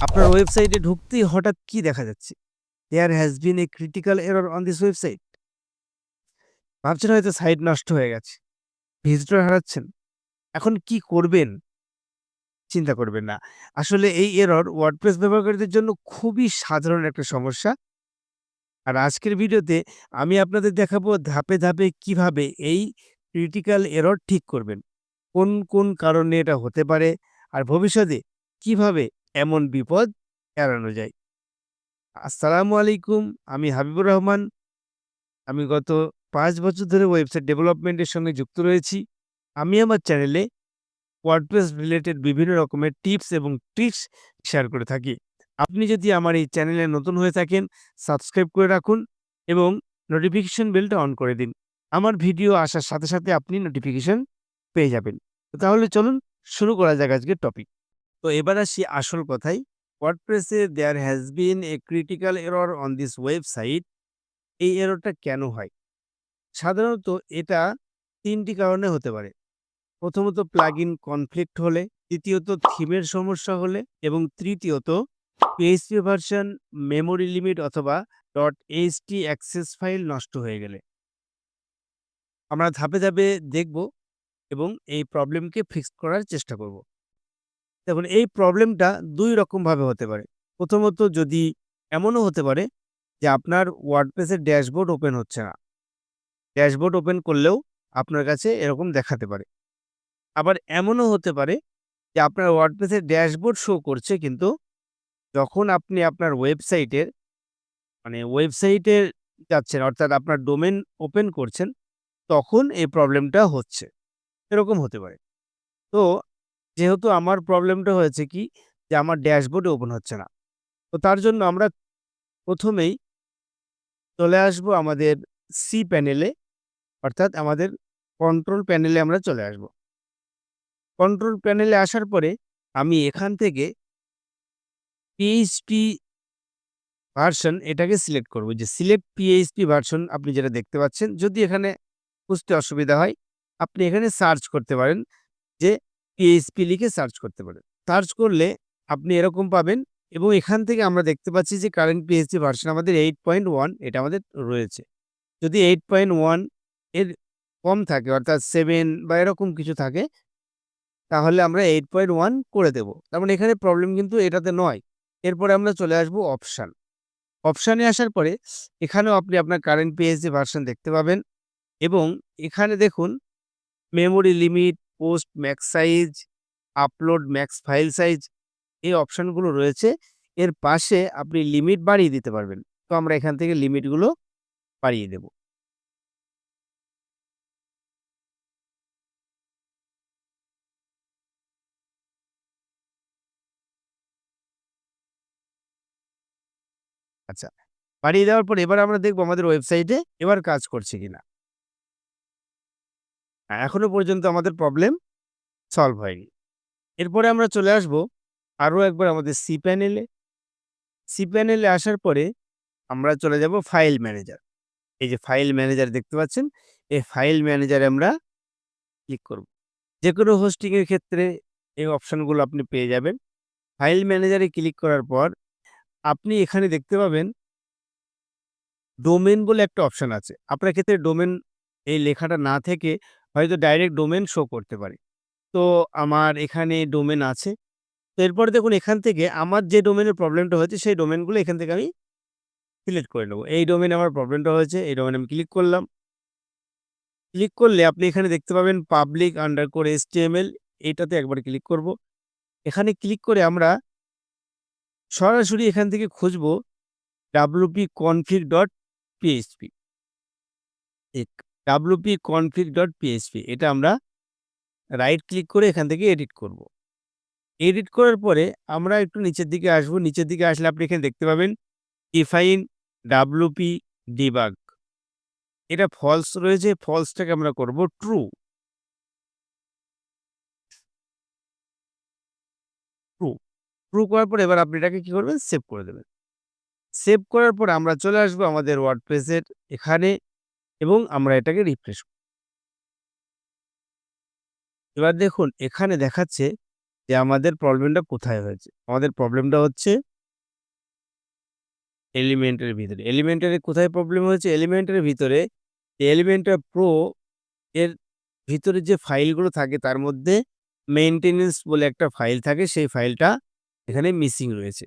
আপনার ওয়েবসাইটে ঢুকতেই হঠাৎ কি দেখা যাচ্ছে? "There has been a critical error on this website." ভাবছেন হয়তো সাইট নষ্ট হয়ে গেছে। ভিজিটর হারাচ্ছেন। এখন কি করবেন? চিন্তা করবেন না। আসলে এই এরর ওয়ার্ডপ্রেস ব্যবহারকারীদের জন্য খুবই সাধারণ একটা সমস্যা। আর আজকের ভিডিওতে আমি আপনাদের দেখাবো ধাপে, ধাপে কিভাবে এই ক্রিটিক্যাল এরর ঠিক করবেন। কোন কারণে এটা হতে পারে? আর ভবিষ্যতে কিভাবে এমন বিপদ এড়ানো যায়? আসসালামু আলাইকুম। আমি হাবিবুর রহমান। আমি গত ৫ বছর ধরে ওয়েবসাইট ডেভেলপমেন্টের সঙ্গে যুক্ত রয়েছি। আমি আমার চ্যানেলে ওয়ার্ডপ্রেস রিলেটেড বিভিন্ন রকমের টিপস এবং ট্রিক্স শেয়ার করে থাকি। আপনি যদি আমার এই চ্যানেলে নতুন হয়ে থাকেন, সাবস্ক্রাইব করে রাখুন এবং নোটিফিকেশন বেলটা অন করে দিন। আমার ভিডিও আসার সাথে, সাথে আপনি নোটিফিকেশন পেয়ে যাবেন। তো তাহলে চলুন শুরু করা যাক আজকের টপিক। তো এবার আসি আসল কথায়। ওয়ার্ডপ্রেসে there has been a critical error on this website. এই এররটা কেন হয়? সাধারণত এটা ৩ টি কারণে হতে পারে। প্রথমত প্লাগইন কনফ্লিক্ট হলে, দ্বিতীয়ত থিমের সমস্যা হলে এবং তৃতীয়ত PHP ভার্সন, মেমোরি লিমিট অথবা .ht অ্যাক্সেস ফাইল নষ্ট হয়ে গেলে। আমরা ধাপে, ধাপে দেখব এবং এই প্রবলেমকে ফিক্স করার চেষ্টা করব। দেখুন এই প্রবলেমটা ২ রকমভাবে হতে পারে। প্রথমত যদি এমনও হতে পারে যে আপনার ওয়ার্ডপ্রেসের ড্যাশবোর্ড ওপেন হচ্ছে না। ড্যাশবোর্ড ওপেন করলেও আপনার কাছে এরকম দেখাতে পারে। আবার এমনও হতে পারে যে আপনার ওয়ার্ডপ্রেসের ড্যাশবোর্ড শো করছে কিন্তু যখন আপনি আপনার ওয়েবসাইটে যাচ্ছেন অর্থাৎ আপনার ডোমেইন ওপেন করছেন তখন এই প্রবলেমটা হচ্ছে। এরকম হতে পারে। তো যেহেতু আমার প্রবলেমটা হয়েছে কি যে আমার ড্যাশবোর্ড ওপেন হচ্ছে না। তো তার জন্য আমরা ১ম এই চলে আসবো আমাদের সি প্যানেলে অর্থাৎ আমাদের কন্ট্রোল প্যানেলে আমরা চলে আসবো। কন্ট্রোল প্যানেলে আসার পরে আমি এখান থেকে PHP ভার্সন এটাকে সিলেক্ট করব। যে সিলেক্ট PHP ভার্সন আপনি যেটা দেখতে পাচ্ছেন। যদি এখানে বুঝতে অসুবিধা হয়, আপনি এখানে সার্চ করতে পারেন যে PHP লিখে সার্চ করতে পারেন। সার্চ করলে আপনি এরকম পাবেন এবং এখান থেকে আমরা দেখতে পাচ্ছি যে কারেন্ট PHP ভার্সন আমাদের 8.1 এটা আমাদের রয়েছে। যদি 8.1 এর কম থাকে অর্থাৎ 7 বা এরকম কিছু থাকে তাহলে আমরা 8.1 করে দেব। তার মানে এখানে প্রবলেম কিন্তু এটাতে নয়। এরপরে আমরা চলে আসবো অপশন। অপশনে আসার পরে এখানেও আপনি আপনার কারেন্ট PHP ভার্সন দেখতে পাবেন এবং এখানে দেখুন memory limit, post max size, upload max file size এই অপশনগুলো রয়েছে। এর পাশে আপনি লিমিট বাড়িয়ে দিতে পারবেন। তো আমরা এখান থেকে লিমিটগুলো বাড়িয়ে দেব। আচ্ছা, বাড়িয়ে দেওয়ার পর এবার আমরা দেখব আমাদের ওয়েবসাইটে এবার কাজ করছে কিনা। এখনো পর্যন্ত আমাদের প্রবলেম সলভ হয়নি। এরপরে আমরা চলে আসবো আরো একবার আমাদের সি প্যানেলে। সি প্যানেলে আসার পরে আমরা চলে যাব ফাইল ম্যানেজার। এই যে ফাইল ম্যানেজার দেখতে পাচ্ছেন, এই ফাইল ম্যানেজারে আমরা ক্লিক করব। যেকোনো হোস্টিং এর ক্ষেত্রে এই অপশনগুলো আপনি পেয়ে যাবেন। ফাইল ম্যানেজারে ক্লিক করার পর আপনি এখানে দেখতে পাবেন ডোমেইন বলে একটা অপশন আছে। আপনার ক্ষেত্রে ডোমেইন এই লেখাটা না থেকে হয়তো ডাইরেক্ট ডোমেইন শো করতে পারে। তো আমার এখানে ডোমেইন আছে। তো এরপরে দেখুন এখান থেকে আমার যে ডোমেইনের প্রবলেমটা হয়েছে সেই ডোমেইনগুলো এখান থেকে আমি সিলেক্ট করে নেব। এই ডোমেইনে আমার প্রবলেমটা হয়েছে, এই ডোমেইনে আমি ক্লিক করলাম। ক্লিক করলে আপনি এখানে দেখতে পাবেন পাবলিক আন্ডারস্কোর HTML এইটাতে একবার ক্লিক করব। এখানে ক্লিক করে আমরা সরাসরি এখান থেকে খুঁজব wp-config.php এক wp-config.php এটা আমরা রাইট ক্লিক করে এখান থেকে এডিট করব। এডিট করার পরে আমরা একটু নিচের দিকে আসব। নিচের দিকে আসলে আপনি এখানে দেখতে পাবেন ডিফাইন wp ডিবাগ এটা ফলস রয়েছে, ফলসটাকে আমরা করব ট্রু। ট্রু, ট্রু করার পর এবার আপনি এটাকে কি করবেন? সেভ করে দেবেন। সেভ করার পর আমরা চলে আসবো আমাদের ওয়ার্ডপ্রেসের এখানে এবং আমরা এটাকে রিফ্রেশ এবার দেখুন এখানে দেখাচ্ছে যে যে আমাদের প্রবলেমটা কোথায় হয়েছে। আমাদের প্রবলেমটা হচ্ছে এলিমেন্টের ভিতরে। এলিমেন্টারে কোথায় প্রবলেম হয়েছে? এলিমেন্টের ভিতরে এলিমেন্টার প্রো এর ভিতরে যে ফাইলগুলো থাকে তার মধ্যে মেইনটেন্যান্স বলে একটা ফাইল থাকে, সেই ফাইলটা এখানে মিসিং রয়েছে।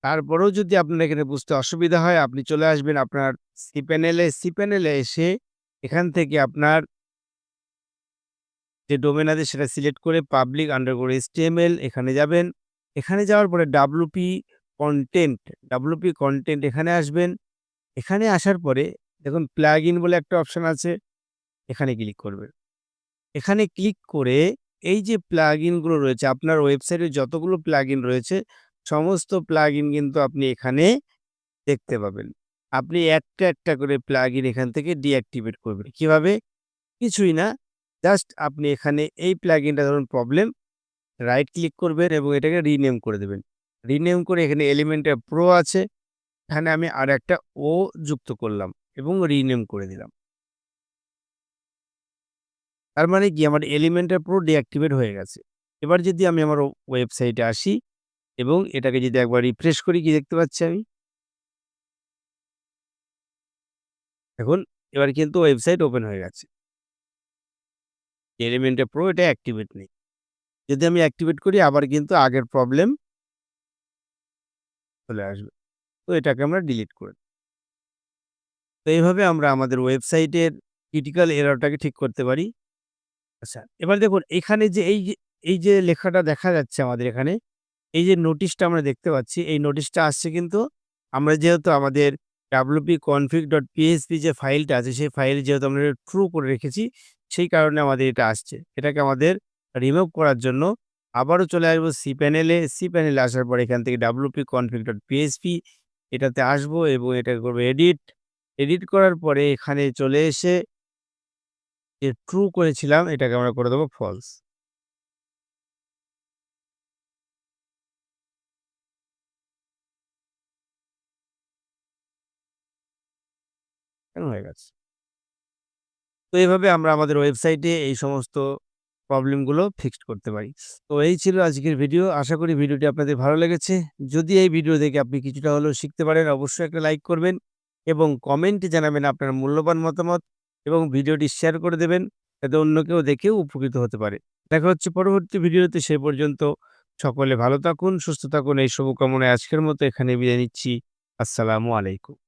তারপরেও যদি আপনার এখানে বুঝতে অসুবিধা হয়, আপনি চলে আসবেন আপনার cPanel-এ। cPanel-এ এসে এখান থেকে আপনার যে ডোমেন আছে সেটা সিলেক্ট করে পাবলিক আন্ডারস্কোর HTML এখানে যাবেন। এখানে যাওয়ার পরে কনটেন্ট, ডব্লিউপি কনটেন্ট এখানে আসবেন। এখানে আসার পরে দেখুন প্লাগইন বলে একটা অপশন আছে, এখানে ক্লিক করবেন। এখানে ক্লিক করে এই যে প্লাগইন গুলো রয়েছে, আপনার ওয়েবসাইটে যতগুলো প্লাগইন রয়েছে, সমস্ত প্লাগইন কিন্তু আপনি এখানে দেখতে পাবেন। আপনি একটা করে প্লাগইন এখান থেকে ডিঅ্যাক্টিভেট করবেন। কিভাবে? কিছুই না। জাস্ট আপনি এখানে এই প্লাগইনটা ধরুন প্রবলেম, রাইট ক্লিক করবেন এবং এটাকে রিনেম করে দেবেন। রিনেম করে এখানে এলিমেন্টার প্রো আছে। এখানে আমি আরেকটা ও যুক্ত করলাম এবং রিনেম করে দিলাম। তার মানে কি আমার এলিমেন্টার প্রো ডিঅ্যাক্টিভেট হয়ে গেছে। এবার যদি আমি আমার ওয়েবসাইটে আসি এবং এটাকে যদি একবার রিফ্রেশ করি, কি দেখতে পাচ্ছি আমি? দেখুন এবার কিন্তু ওয়েবসাইট ওপেন হয়ে গেছে। এলিমেন্টার প্রো এটা অ্যাক্টিভেট নেই। যদি আমি অ্যাক্টিভেট করি আবার কিন্তু আগের প্রবলেম চলে আসবে। তো এটাকে আমরা ডিলিট করে দেব। তো এইভাবে আমরা আমাদের ওয়েবসাইটের ক্রিটিক্যাল এররটাকে ঠিক করতে পারি। আচ্ছা, এবার দেখুন এখানে যে এই যে লেখাটা দেখা যাচ্ছে আমাদের এখানে, এই যে নোটিশটা আমরা দেখতে পাচ্ছি, এই নোটিশটা আসছে কিন্তু আমরা যেহেতু আমাদের wp-config.php যে ফাইলটা আছে, সেই ফাইল যেহেতু আমরা ট্রু করে রেখেছি, সেই কারণে আমাদের এটা আসছে। এটাকে আমাদের রিমুভ করার জন্য আবারও চলে আসবো cPanel-এ। cPanel-এ আসার পর এখান থেকে wp-config.php এটাতে আসবো এবং এটাকে করবো এডিট। এডিট করার পরে এখানে চলে এসে যে ট্রু করেছিলাম এটাকে আমরা করে দেবো ফলস। হয়ে গেছে। তো এভাবে আমরা আমাদের ওয়েবসাইটে এই সমস্ত প্রবলেমগুলো ফিক্সড করতে পারি। তো এই ছিল আজকের ভিডিও। আশা করি ভিডিওটি আপনাদের ভালো লেগেছে। যদি এই ভিডিও দেখে আপনি কিছুটা হলেও শিখতে পারেন, অবশ্যই একটা লাইক করবেন এবং কমেন্টে জানাবেন আপনার মূল্যবান মতামত এবং ভিডিওটি শেয়ার করে দেবেন, যাতে অন্য কেউ দেখেও উপকৃত হতে পারে। দেখা হচ্ছে পরবর্তী ভিডিওতে, সে পর্যন্ত সকলে ভালো থাকুন, সুস্থ থাকুন এই শুভকামনায় আজকের মতো এখানে বিদায় নিচ্ছি। আসসালামু আলাইকুম।